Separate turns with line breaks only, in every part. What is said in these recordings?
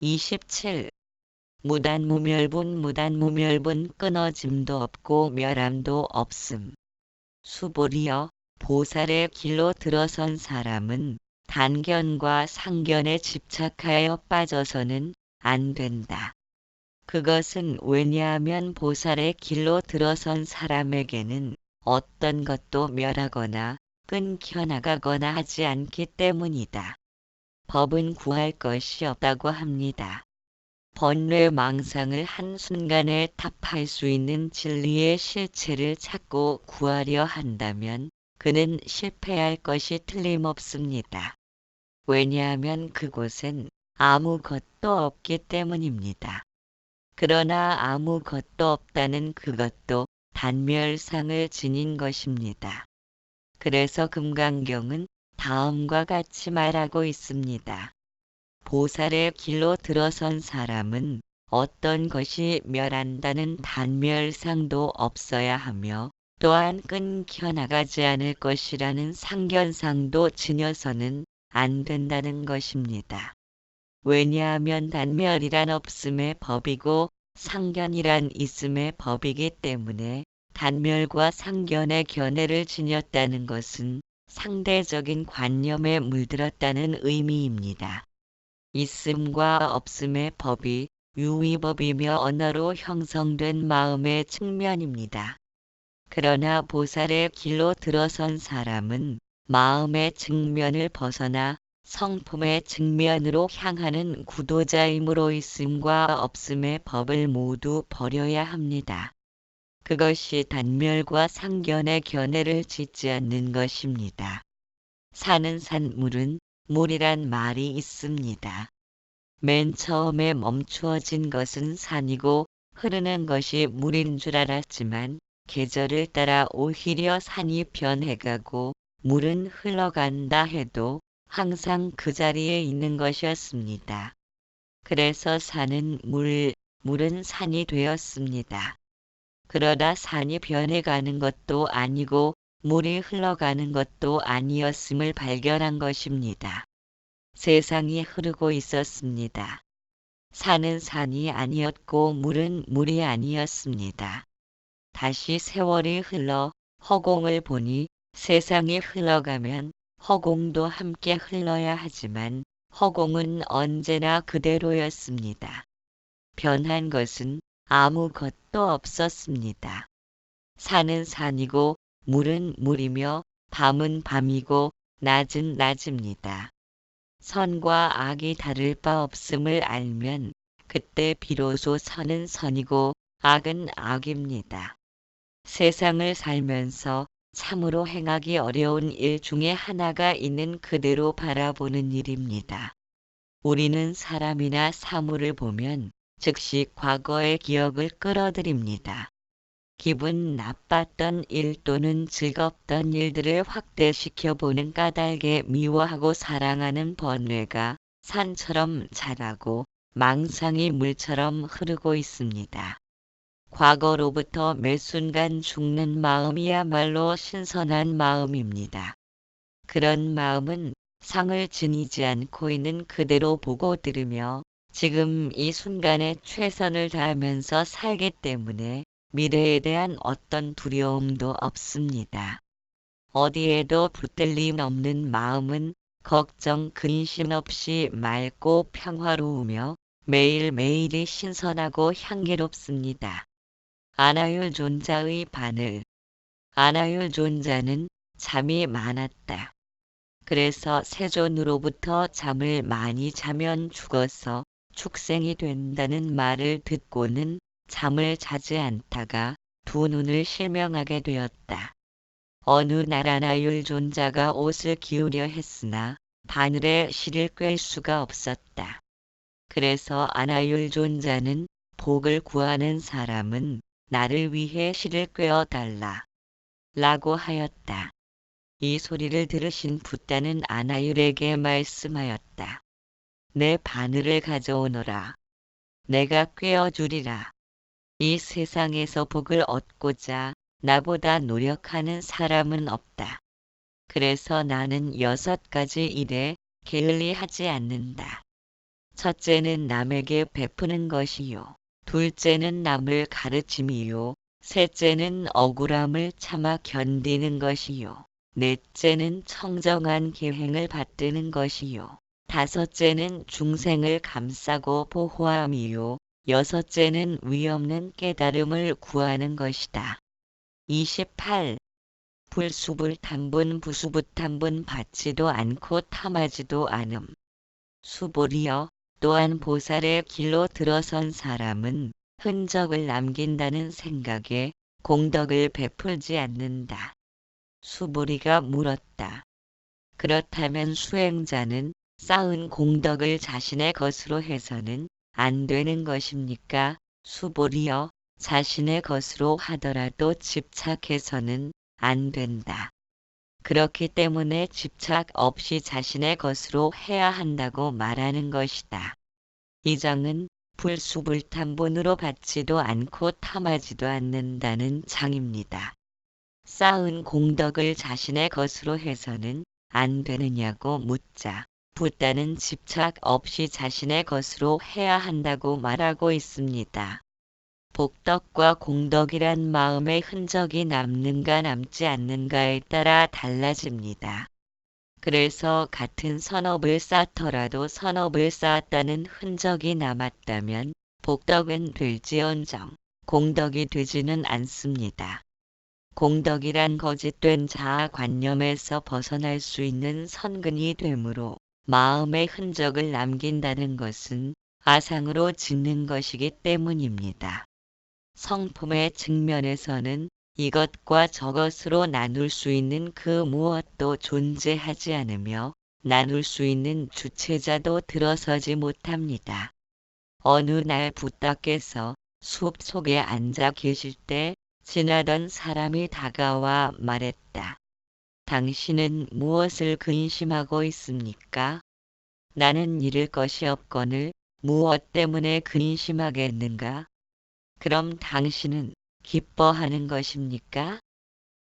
27. 무단무멸분 무단무멸분 끊어짐도 없고 멸함도 없음. 수보리여 보살의 길로 들어선 사람은 단견과 상견에 집착하여 빠져서는 안 된다. 그것은 왜냐하면 보살의 길로 들어선 사람에게는 어떤 것도 멸하거나 끊겨 나가거나 하지 않기 때문이다. 법은 구할 것이 없다고 합니다. 번뇌 망상을 한순간에 답할 수 있는 진리의 실체를 찾고 구하려 한다면 그는 실패할 것이 틀림없습니다. 왜냐하면 그곳엔 아무것도 없기 때문입니다. 그러나 아무것도 없다는 그것도 단멸상을 지닌 것입니다. 그래서 금강경은 다음과 같이 말하고 있습니다. 보살의 길로 들어선 사람은 어떤 것이 멸한다는 단멸상도 없어야 하며 또한 끊겨 나가지 않을 것이라는 상견상도 지녀서는 안 된다는 것입니다. 왜냐하면 단멸이란 없음의 법이고 상견이란 있음의 법이기 때문에 단멸과 상견의 견해를 지녔다는 것은 상대적인 관념에 물들었다는 의미입니다. 있음과 없음의 법이 유의법이며 언어로 형성된 마음의 측면입니다. 그러나 보살의 길로 들어선 사람은 마음의 측면을 벗어나 성품의 측면으로 향하는 구도자이므로 있음과 없음의 법을 모두 버려야 합니다. 그것이 단멸과 상견의 견해를 짓지 않는 것입니다. 산은 산, 물은 물이란 말이 있습니다. 맨 처음에 멈추어진 것은 산이고 흐르는 것이 물인 줄 알았지만 계절을 따라 오히려 산이 변해가고 물은 흘러간다 해도 항상 그 자리에 있는 것이었습니다. 그래서 산은 물, 물은 산이 되었습니다. 그러다 산이 변해가는 것도 아니고 물이 흘러가는 것도 아니었음을 발견한 것입니다. 세상이 흐르고 있었습니다. 산은 산이 아니었고 물은 물이 아니었습니다. 다시 세월이 흘러 허공을 보니 세상이 흘러가면 허공도 함께 흘러야 하지만 허공은 언제나 그대로였습니다. 변한 것은 아무것도 없었습니다. 산은 산이고 물은 물이며 밤은 밤이고 낮은 낮입니다. 선과 악이 다를 바 없음을 알면 그때 비로소 선은 선이고 악은 악입니다. 세상을 살면서 참으로 행하기 어려운 일 중에 하나가 있는 그대로 바라보는 일입니다. 우리는 사람이나 사물을 보면 즉시 과거의 기억을 끌어들입니다. 기분 나빴던 일 또는 즐겁던 일들을 확대시켜 보는 까닭에 미워하고 사랑하는 번뇌가 산처럼 자라고 망상이 물처럼 흐르고 있습니다. 과거로부터 매 순간 죽는 마음이야말로 신선한 마음입니다. 그런 마음은 상을 지니지 않고 있는 그대로 보고 들으며 지금 이 순간에 최선을 다하면서 살기 때문에 미래에 대한 어떤 두려움도 없습니다. 어디에도 붙들림 없는 마음은 걱정 근심 없이 맑고 평화로우며 매일매일이 신선하고 향기롭습니다. 아나율 존자의 바늘. 아나율 존자는 잠이 많았다. 그래서 세존으로부터 잠을 많이 자면 죽어서 축생이 된다는 말을 듣고는 잠을 자지 않다가 두 눈을 실명하게 되었다. 어느 날 아나율 존자가 옷을 기우려 했으나 바늘에 실을 꿰 수가 없었다. 그래서 아나율 존자는 복을 구하는 사람은 나를 위해 실을 꿰어 달라 라고 하였다. 이 소리를 들으신 붓다는 아나율에게 말씀하였다. 내 바늘을 가져오너라. 내가 꿰어주리라. 이 세상에서 복을 얻고자 나보다 노력하는 사람은 없다. 그래서 나는 6가지 일에 게을리하지 않는다. 첫째는 남에게 베푸는 것이요. 둘째는 남을 가르침이요. 셋째는 억울함을 참아 견디는 것이요. 넷째는 청정한 계행을 받드는 것이요. 다섯째는 중생을 감싸고 보호함이요. 여섯째는 위없는 깨달음을 구하는 것이다. 28. 불수불탐분 부수부탐분 받지도 않고 탐하지도 않음. 수불이여 또한 보살의 길로 들어선 사람은 흔적을 남긴다는 생각에 공덕을 베풀지 않는다. 수불이가 물었다. 그렇다면 수행자는 쌓은 공덕을 자신의 것으로 해서는 안 되는 것입니까? 수불이여 자신의 것으로 하더라도 집착해서는 안 된다. 그렇기 때문에 집착 없이 자신의 것으로 해야 한다고 말하는 것이다. 이 장은 불수불탐분으로 받지도 않고 탐하지도 않는다는 장입니다. 쌓은 공덕을 자신의 것으로 해서는 안 되느냐고 묻자 붓다는 집착 없이 자신의 것으로 해야 한다고 말하고 있습니다. 복덕과 공덕이란 마음의 흔적이 남는가 남지 않는가에 따라 달라집니다. 그래서 같은 선업을 쌓더라도 선업을 쌓았다는 흔적이 남았다면 복덕은 될지언정 공덕이 되지는 않습니다. 공덕이란 거짓된 자아관념에서 벗어날 수 있는 선근이 되므로 마음의 흔적을 남긴다는 것은 아상으로 짓는 것이기 때문입니다. 성품의 측면에서는 이것과 저것으로 나눌 수 있는 그 무엇도 존재하지 않으며 나눌 수 있는 주체자도 들어서지 못합니다. 어느 날 붓다께서 숲 속에 앉아 계실 때 지나던 사람이 다가와 말했다. 당신은 무엇을 근심하고 있습니까? 나는 잃을 것이 없거늘 무엇 때문에 근심하겠는가? 그럼 당신은 기뻐하는 것입니까?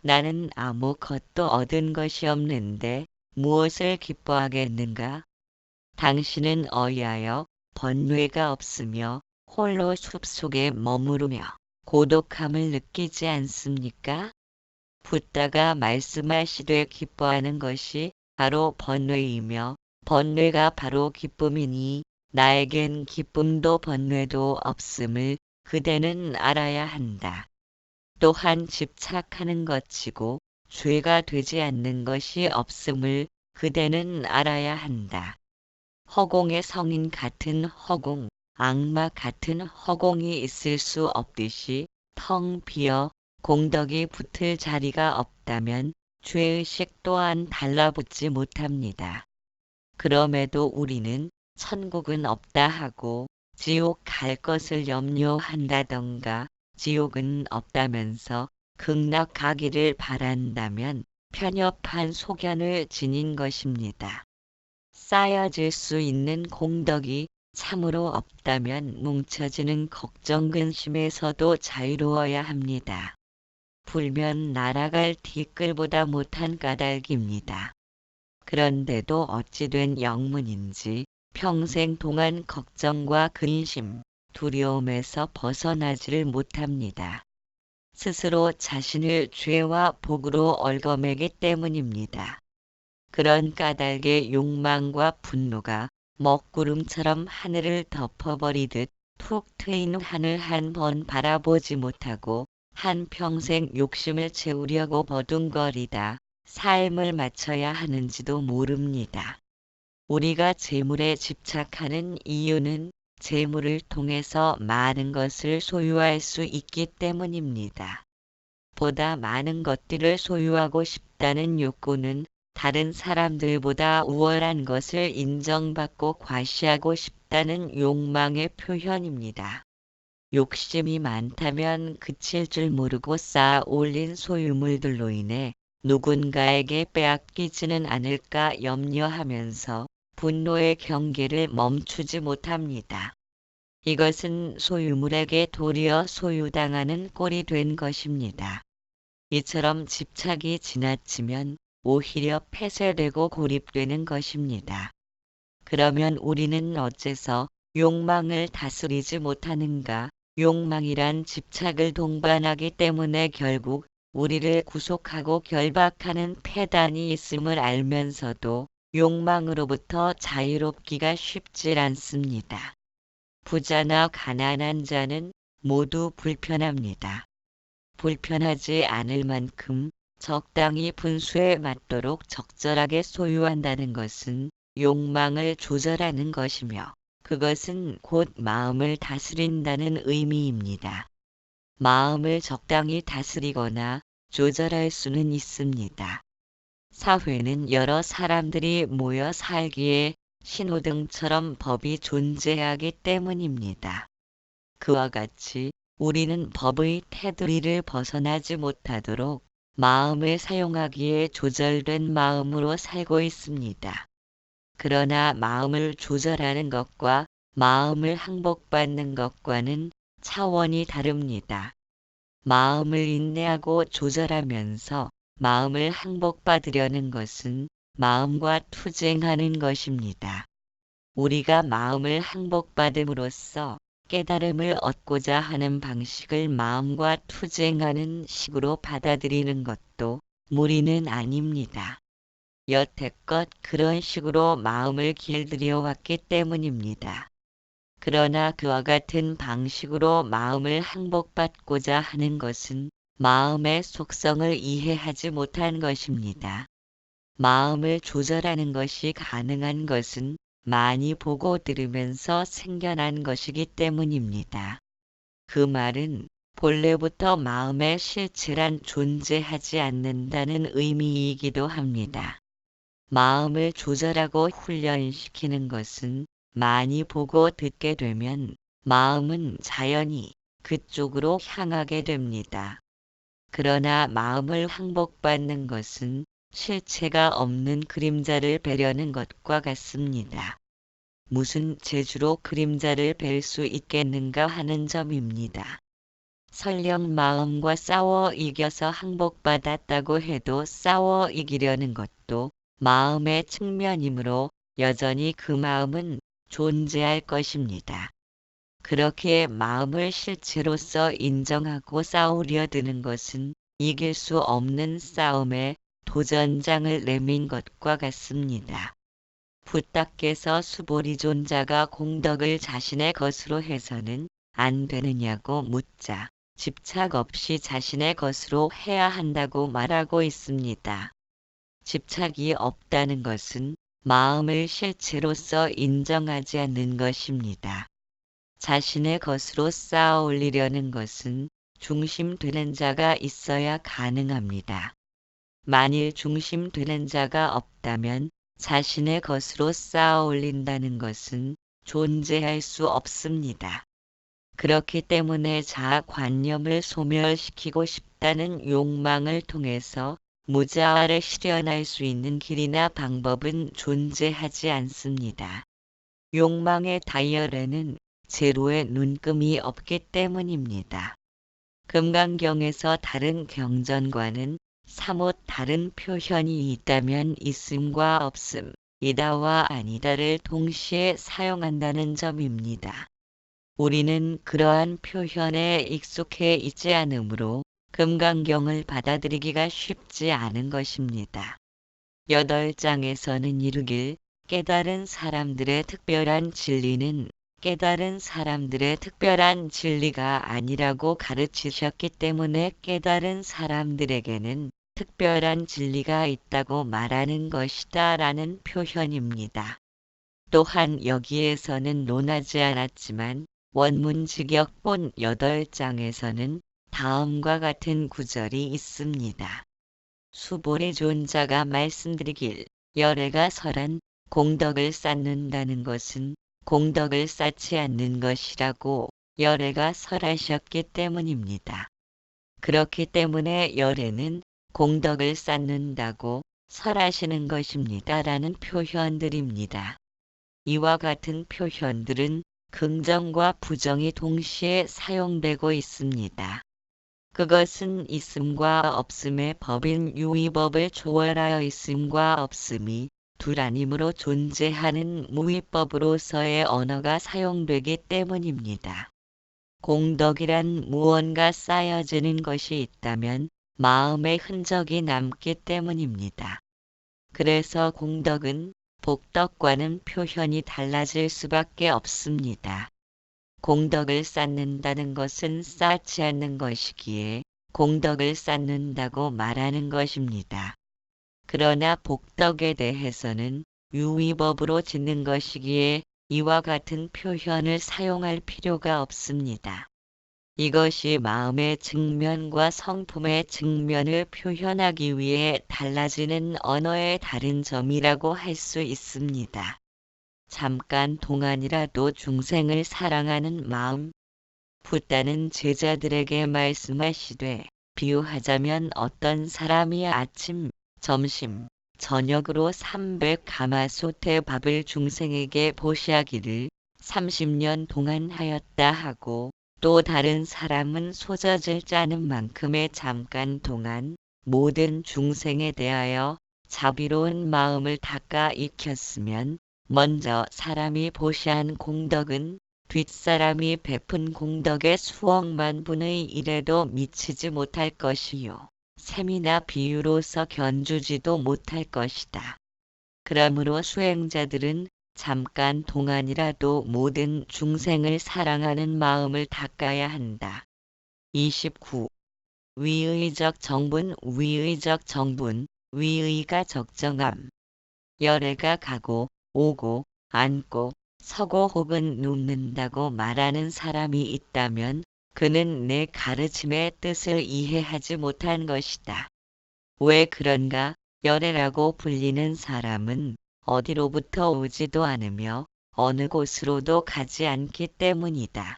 나는 아무것도 얻은 것이 없는데 무엇을 기뻐하겠는가? 당신은 어이하여 번뇌가 없으며 홀로 숲속에 머무르며 고독함을 느끼지 않습니까? 붓다가 말씀하시되 기뻐하는 것이 바로 번뇌이며 번뇌가 바로 기쁨이니 나에겐 기쁨도 번뇌도 없음을 그대는 알아야 한다. 또한 집착하는 것이고 죄가 되지 않는 것이 없음을 그대는 알아야 한다. 허공의 성인 같은 허공, 악마 같은 허공이 있을 수 없듯이 텅 비어 공덕이 붙을 자리가 없다면 죄의식 또한 달라붙지 못합니다. 그럼에도 우리는 천국은 없다 하고 지옥 갈 것을 염려한다던가 지옥은 없다면서 극락 가기를 바란다면 편협한 소견을 지닌 것입니다. 쌓여질 수 있는 공덕이 참으로 없다면 뭉쳐지는 걱정 근심에서도 자유로워야 합니다. 불면 날아갈 티끌보다 못한 까닭입니다. 그런데도 어찌된 영문인지 평생 동안 걱정과 근심, 두려움에서 벗어나지를 못합니다. 스스로 자신을 죄와 복으로 얽어매기 때문입니다. 그런 까닭의 욕망과 분노가 먹구름처럼 하늘을 덮어버리듯 툭 트인 하늘 한 번 바라보지 못하고 한평생 욕심을 채우려고 버둥거리다 삶을 마쳐야 하는지도 모릅니다. 우리가 재물에 집착하는 이유는 재물을 통해서 많은 것을 소유할 수 있기 때문입니다. 보다 많은 것들을 소유하고 싶다는 욕구는 다른 사람들보다 우월한 것을 인정받고 과시하고 싶다는 욕망의 표현입니다. 욕심이 많다면 그칠 줄 모르고 쌓아 올린 소유물들로 인해 누군가에게 빼앗기지는 않을까 염려하면서 분노의 경계를 멈추지 못합니다. 이것은 소유물에게 도리어 소유당하는 꼴이 된 것입니다. 이처럼 집착이 지나치면 오히려 폐쇄되고 고립되는 것입니다. 그러면 우리는 어째서 욕망을 다스리지 못하는가? 욕망이란 집착을 동반하기 때문에 결국 우리를 구속하고 결박하는 폐단이 있음을 알면서도 욕망으로부터 자유롭기가 쉽질 않습니다. 부자나 가난한 자는 모두 불편합니다. 불편하지 않을 만큼 적당히 분수에 맞도록 적절하게 소유한다는 것은 욕망을 조절하는 것이며 그것은 곧 마음을 다스린다는 의미입니다. 마음을 적당히 다스리거나 조절할 수는 있습니다. 사회는 여러 사람들이 모여 살기에 신호등처럼 법이 존재하기 때문입니다. 그와 같이 우리는 법의 테두리를 벗어나지 못하도록 마음을 사용하기에 조절된 마음으로 살고 있습니다. 그러나 마음을 조절하는 것과 마음을 항복받는 것과는 차원이 다릅니다. 마음을 인내하고 조절하면서 마음을 항복받으려는 것은 마음과 투쟁하는 것입니다. 우리가 마음을 항복받음으로써 깨달음을 얻고자 하는 방식을 마음과 투쟁하는 식으로 받아들이는 것도 무리는 아닙니다. 여태껏 그런 식으로 마음을 길들여 왔기 때문입니다. 그러나 그와 같은 방식으로 마음을 항복받고자 하는 것은 마음의 속성을 이해하지 못한 것입니다. 마음을 조절하는 것이 가능한 것은 많이 보고 들으면서 생겨난 것이기 때문입니다. 그 말은 본래부터 마음의 실체란 존재하지 않는다는 의미이기도 합니다. 마음을 조절하고 훈련시키는 것은 많이 보고 듣게 되면 마음은 자연히 그쪽으로 향하게 됩니다. 그러나 마음을 항복받는 것은 실체가 없는 그림자를 베려는 것과 같습니다. 무슨 재주로 그림자를 벨 수 있겠는가 하는 점입니다. 설령 마음과 싸워 이겨서 항복받았다고 해도 싸워 이기려는 것도 마음의 측면이므로 여전히 그 마음은 존재할 것입니다. 그렇게 마음을 실체로서 인정하고 싸우려 드는 것은 이길 수 없는 싸움에 도전장을 내민 것과 같습니다. 부탁께서 수보리존자가 공덕을 자신의 것으로 해서는 안 되느냐고 묻자 집착 없이 자신의 것으로 해야 한다고 말하고 있습니다. 집착이 없다는 것은 마음을 실체로서 인정하지 않는 것입니다. 자신의 것으로 쌓아 올리려는 것은 중심되는 자가 있어야 가능합니다. 만일 중심되는 자가 없다면 자신의 것으로 쌓아 올린다는 것은 존재할 수 없습니다. 그렇기 때문에 자아관념을 소멸시키고 싶다는 욕망을 통해서 무자아를 실현할 수 있는 길이나 방법은 존재하지 않습니다. 욕망의 다이얼에는 제로의 눈금이 없기 때문입니다. 금강경에서 다른 경전과는 사뭇 다른 표현이 있다면 있음과 없음, 이다와 아니다를 동시에 사용한다는 점입니다. 우리는 그러한 표현에 익숙해 있지 않으므로 금강경을 받아들이기가 쉽지 않은 것입니다. 8장에서는 이르길 깨달은 사람들의 특별한 진리는 깨달은 사람들의 특별한 진리가 아니라고 가르치셨기 때문에 깨달은 사람들에게는 특별한 진리가 있다고 말하는 것이다 라는 표현입니다. 또한 여기에서는 논하지 않았지만 원문직역본 8장에서는 다음과 같은 구절이 있습니다. 수보리 존자가 말씀드리길 열애가 설한 공덕을 쌓는다는 것은 공덕을 쌓지 않는 것이라고 열애가 설하셨기 때문입니다. 그렇기 때문에 열애는 공덕을 쌓는다고 설하시는 것입니다 라는 표현들입니다. 이와 같은 표현들은 긍정과 부정이 동시에 사용되고 있습니다. 그것은 있음과 없음의 법인 유의법을 초월하여 있음과 없음이 둘 아니므로 존재하는 무위법으로서의 언어가 사용되기 때문입니다. 공덕이란 무언가 쌓여지는 것이 있다면 마음의 흔적이 남기 때문입니다. 그래서 공덕은 복덕과는 표현이 달라질 수밖에 없습니다. 공덕을 쌓는다는 것은 쌓지 않는 것이기에 공덕을 쌓는다고 말하는 것입니다. 그러나 복덕에 대해서는 유위법으로 짓는 것이기에 이와 같은 표현을 사용할 필요가 없습니다. 이것이 마음의 측면과 성품의 측면을 표현하기 위해 달라지는 언어의 다른 점이라고 할 수 있습니다. 잠깐 동안이라도 중생을 사랑하는 마음. 붓다는 제자들에게 말씀하시되 비유하자면 어떤 사람이 아침, 점심, 저녁으로 300가마솥의 밥을 중생에게 보시하기를 30년 동안 하였다 하고 또 다른 사람은 소젖을 짜는 만큼의 잠깐 동안 모든 중생에 대하여 자비로운 마음을 닦아 익혔으면 먼저 사람이 보시한 공덕은 뒷사람이 베푼 공덕의 수억만 분의 1에도 미치지 못할 것이요. 셈이나 비유로서 견주지도 못할 것이다. 그러므로 수행자들은 잠깐 동안이라도 모든 중생을 사랑하는 마음을 닦아야 한다. 29. 위의적 정분 위의적 정분 위의가 적정함. 열애가 가고 오고 앉고 서고 혹은 눕는다고 말하는 사람이 있다면 그는 내 가르침의 뜻을 이해하지 못한 것이다. 왜 그런가? 열애라고 불리는 사람은 어디로부터 오지도 않으며 어느 곳으로도 가지 않기 때문이다.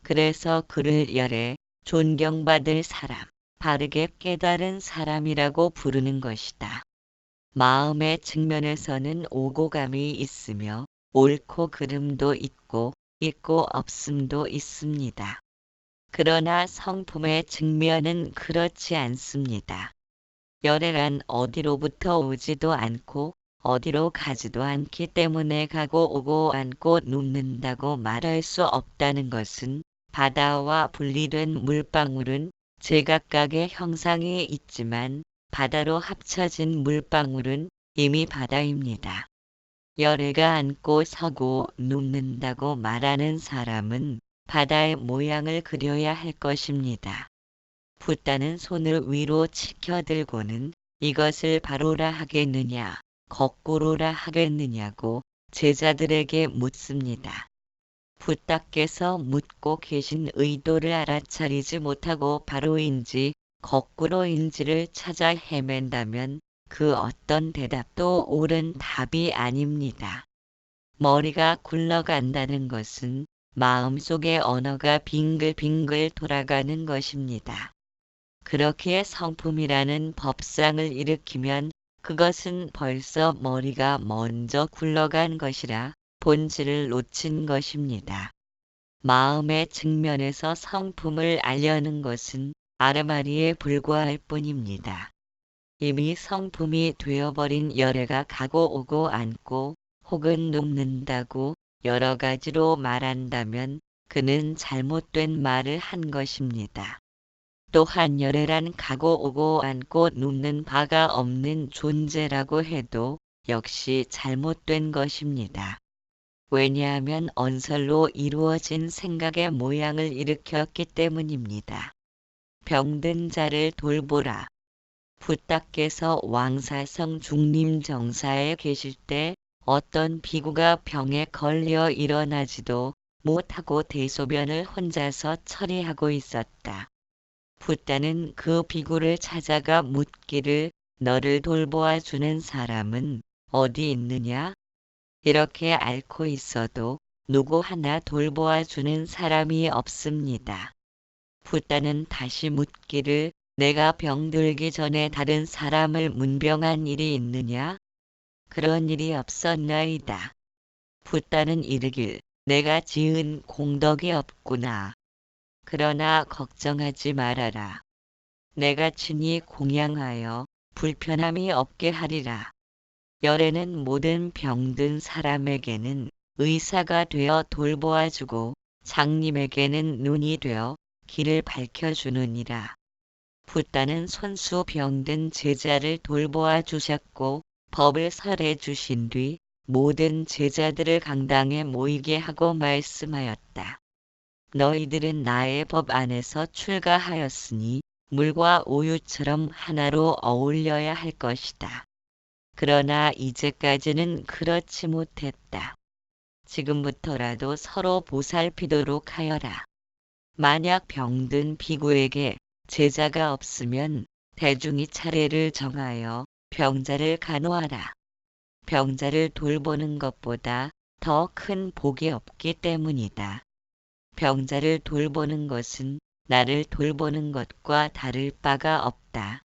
그래서 그를 열애, 존경받을 사람, 바르게 깨달은 사람이라고 부르는 것이다. 마음의 측면에서는 오고감이 있으며 옳고 그름도 있고 없음도 있습니다. 그러나 성품의 측면은 그렇지 않습니다. 열애란 어디로부터 오지도 않고 어디로 가지도 않기 때문에 가고 오고 앉고 눕는다고 말할 수 없다는 것은 바다와 분리된 물방울은 제각각의 형상이 있지만 바다로 합쳐진 물방울은 이미 바다입니다. 열애가 앉고 서고 눕는다고 말하는 사람은 바다의 모양을 그려야 할 것입니다. 붓다는 손을 위로 치켜들고는 이것을 바로라 하겠느냐, 거꾸로라 하겠느냐고 제자들에게 묻습니다. 붓다께서 묻고 계신 의도를 알아차리지 못하고 바로인지 거꾸로인지를 찾아 헤맨다면 그 어떤 대답도 옳은 답이 아닙니다. 머리가 굴러간다는 것은 마음속의 언어가 빙글빙글 돌아가는 것입니다. 그렇게 성품이라는 법상을 일으키면 그것은 벌써 머리가 먼저 굴러간 것이라 본질을 놓친 것입니다. 마음의 측면에서 성품을 알려는 것은 아르마리에 불과할 뿐입니다. 이미 성품이 되어버린 열애가 가고 오고 앉고 혹은 눕는다고 여러 가지로 말한다면 그는 잘못된 말을 한 것입니다. 또한 열애란 가고 오고 앉고 눕는 바가 없는 존재라고 해도 역시 잘못된 것입니다. 왜냐하면 언설로 이루어진 생각의 모양을 일으켰기 때문입니다. 병든 자를 돌보라. 붓다께서 왕사성 중림정사에 계실 때 어떤 비구가 병에 걸려 일어나지도 못하고 대소변을 혼자서 처리하고 있었다. 붓다는 그 비구를 찾아가 묻기를 너를 돌보아 주는 사람은 어디 있느냐? 이렇게 앓고 있어도 누구 하나 돌보아 주는 사람이 없습니다. 붓다는 다시 묻기를 내가 병들기 전에 다른 사람을 문병한 일이 있느냐? 그런 일이 없었나이다. 붓다는 이르길 내가 지은 공덕이 없구나. 그러나 걱정하지 말아라. 내가 친히 공양하여 불편함이 없게 하리라. 열애는 모든 병든 사람에게는 의사가 되어 돌보아주고 장님에게는 눈이 되어 길을 밝혀주느니라. 붓다는 손수 병든 제자를 돌보아 주셨고 법을 설해 주신 뒤 모든 제자들을 강당에 모이게 하고 말씀하였다. 너희들은 나의 법 안에서 출가하였으니 물과 우유처럼 하나로 어울려야 할 것이다. 그러나 이제까지는 그렇지 못했다. 지금부터라도 서로 보살피도록 하여라. 만약 병든 비구에게 제자가 없으면 대중이 차례를 정하여 병자를 간호하라. 병자를 돌보는 것보다 더 큰 복이 없기 때문이다. 병자를 돌보는 것은 나를 돌보는 것과 다를 바가 없다.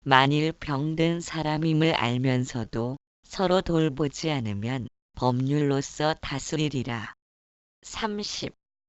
만일 병든 사람임을 알면서도 서로 돌보지 않으면 법률로서 다스리리라. 30.